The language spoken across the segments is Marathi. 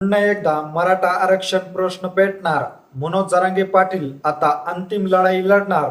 पुन्हा एकदा मराठा आरक्षण प्रश्न पेटणार. मनोज जरांगे पाटील आता अंतिम लढाई लढणार.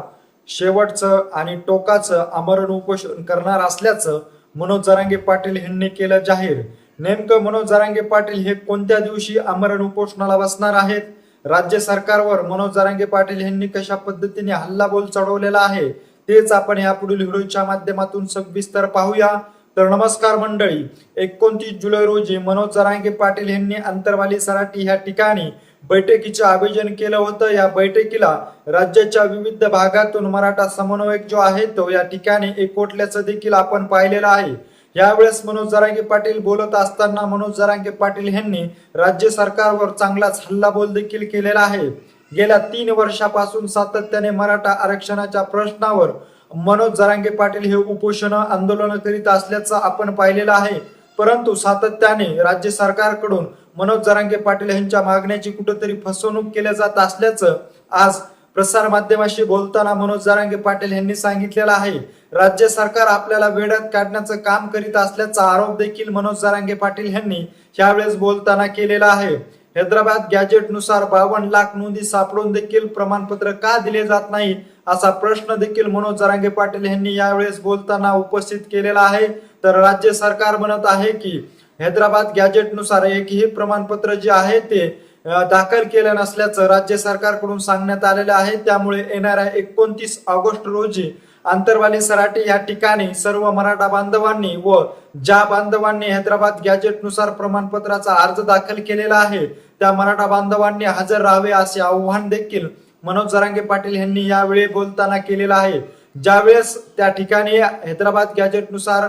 शेवटचं आणि टोकाचं आमरण उपोषण करणार असल्याचं मनोज जरांगे पाटील यांनी केलं जाहीर. नेमकं मनोज जरांगे पाटील हे कोणत्या दिवशी आमरण उपोषणाला बसणार आहेत? राज्य सरकारवर मनोज जरांगे पाटील यांनी कशा पद्धतीने हल्लाबोल चढवलेला आहे तेच आपण यापुढील व्हिडिओच्या माध्यमातून सविस्तर पाहूया. तर नमस्कार मंडळी, 29 जुलै रोजी मनोज जरांगे पाटील यांनी अंतरवाली सराटी या ठिकाणी बैठकीचे आयोजन केलं होतं. या बैठकीला राज्याच्या विविध भागातून मराठा समन्वयक जो आहे तो या ठिकाणी एकवटल्याचं देखील आपण पाहिलेलं आहे. यावेळेस मनोज जरांगे पाटील बोलत असताना मनोज जरांगे पाटील यांनी राज्य सरकारवर चांगलाच हल्लाबोल देखील केलेला आहे. गेल्या 3 वर्षापासून सातत्याने मराठा आरक्षणाच्या प्रश्नावर मनोज जरांगे पाटील हे उपोषण आंदोलन करीत असल्याचं आपण पाहिलेलं आहे. परंतु सातत्याने राज्य सरकारकडून मनोज जरांगे पाटील यांच्या मागण्याची कुठेतरी फसवणूक केली जात असल्याचं आज प्रसार माध्यमाशी बोलताना मनोज जरांगे पाटील यांनी सांगितलेलं आहे. राज्य सरकार आपल्याला वेड्यात काढण्याचं काम करीत असल्याचा आरोप देखील मनोज जरांगे पाटील यांनी यावेळेस बोलताना केलेला आहे. हैदराबाद गॅजेट नुसार 52 लाख नोंदी सापडून देखील प्रमाणपत्र का दिले जात नाही असा प्रश्न देखील मनोज जरांगे पाटील यांनी यावेळेस बोलताना उपस्थित केलेला आहे. तर राज्य सरकार म्हणत आहे की हैदराबाद गॅजेट नुसार एकही प्रमाणपत्र जे आहे ते दाखल केलं नसल्याचं राज्य सरकारकडून सांगण्यात आलेलं आहे. त्यामुळे येणाऱ्या 29 ऑगस्ट रोजी अंतरवाली सराटी या ठिकाणी सर्व मराठा बांधवांनी व ज्या बांधवांनी हैदराबाद गॅजेट नुसार प्रमाणपत्राचा अर्ज दाखल केलेला आहे त्या मराठा बांधवांनी हजर राहावे असे आव्हान देखील मनोज जरांगे पाटील यांनी यावेळी बोलताना केलेला आहे. ज्यावेळेस त्या ठिकाणी हैदराबाद गॅजेट नुसार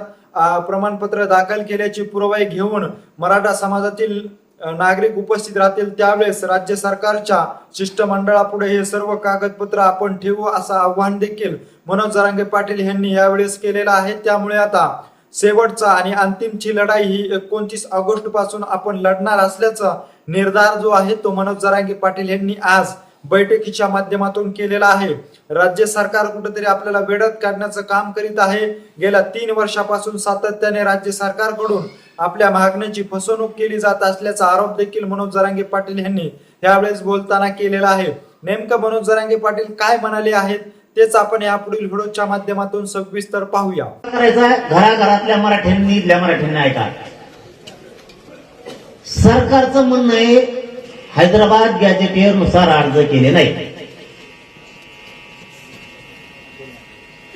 प्रमाणपत्र दाखल केल्याची पुरावा घेऊन मराठा समाजातील नागरिक उपस्थित राहतील त्यावेळेस राज्य सरकारच्या शिष्टमंडळापुढे हे सर्व कागदपत्र आपण ठेवू असं आव्हान देखील मनोज जरांगे पाटील यांनी यावेळेस केलेलं आहे. त्यामुळे आता शेवटचा आणि अंतिमची लढाई ही 29 ऑगस्ट पासून आपण लढणार असल्याचा निर्धार जो आहे तो मनोज जरांगे पाटील यांनी आज बैठकीच्या माध्यमातून केलेला आहे. राज्य सरकार कुठेतरी आपल्याला वेड्यात काढण्याचं काम करीत आहे. गेल्या 3 वर्षापासून सातत्याने राज्य सरकारकडून आपल्या मागण्याची फसवणूक केली जात असल्याचा आरोप देखील मनोज जरांगे पाटील यांनी यावेळेस बोलताना केलेला आहे. नेमकं मनोज जरांगे पाटील काय म्हणाले आहेत तेच आपण यापुढील व्हिडिओच्या माध्यमातून सविस्तर पाहूया. घराघरातल्या मराठ्यांनी ऐका, सरकारचं म्हणणं आहे हैदराबाद गॅजेटियर नुसार अर्ज केले नाही.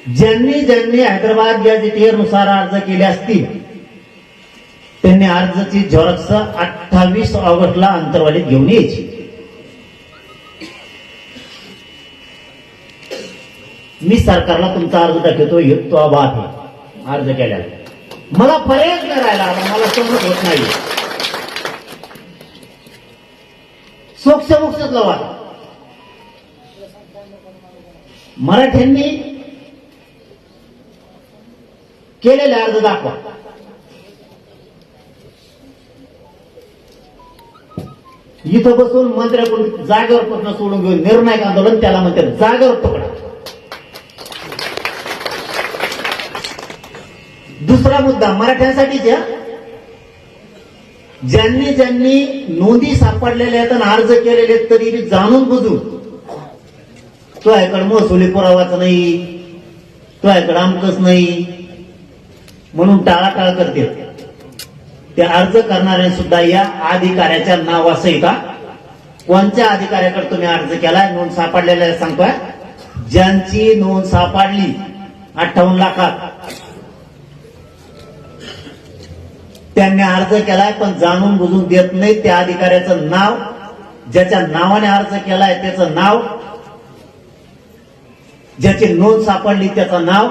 ज्यांनी हैदराबाद गॅजेटियर नुसार अर्ज केले असतील त्यांनी अर्जाची झेरॉक्स 28 ऑगस्टला अंतरवालीत घेऊन यायची. मी सरकारला तुमचा अर्ज दाखवतो, तो आभार आहे अर्ज केल्याला. मला पर्याय नाही राहिला, मला समज होत नाही. सोक्ष लवा मराठ्यांनी केलेले अर्ज दाखवा. इथं बसून मंत्र्याकडून जागेवर प्रश्न सोडून घेऊन निर्णायक आंदोलन त्याला म्हणतात. जागेवर पकडा. दुसरा मुद्दा मराठ्यांसाठीच्या ज्यांनी नोंदी सापडलेल्या आहेत आणि अर्ज केलेले आहेत तरी जाणून बुजून तो याकडे महसुली पुरावाचा नाही, तो याकडे अमकच नाही म्हणून टाळाटाळ करते. ते अर्ज करणारे सुद्धा या अधिकाऱ्याच्या नावासहित कोणत्या अधिकाऱ्याकडे तुम्ही अर्ज केलाय नोंद सापडलेल्या सांगतोय. ज्यांची नोंद सापडली 58 लाखात त्यांनी अर्ज केलाय पण जाणून बुजून देत नाही. त्या अधिकाऱ्याचं नाव, ज्याच्या नावाने अर्ज केलाय त्याचं नाव, ज्याची नोंद सापडली त्याचं नाव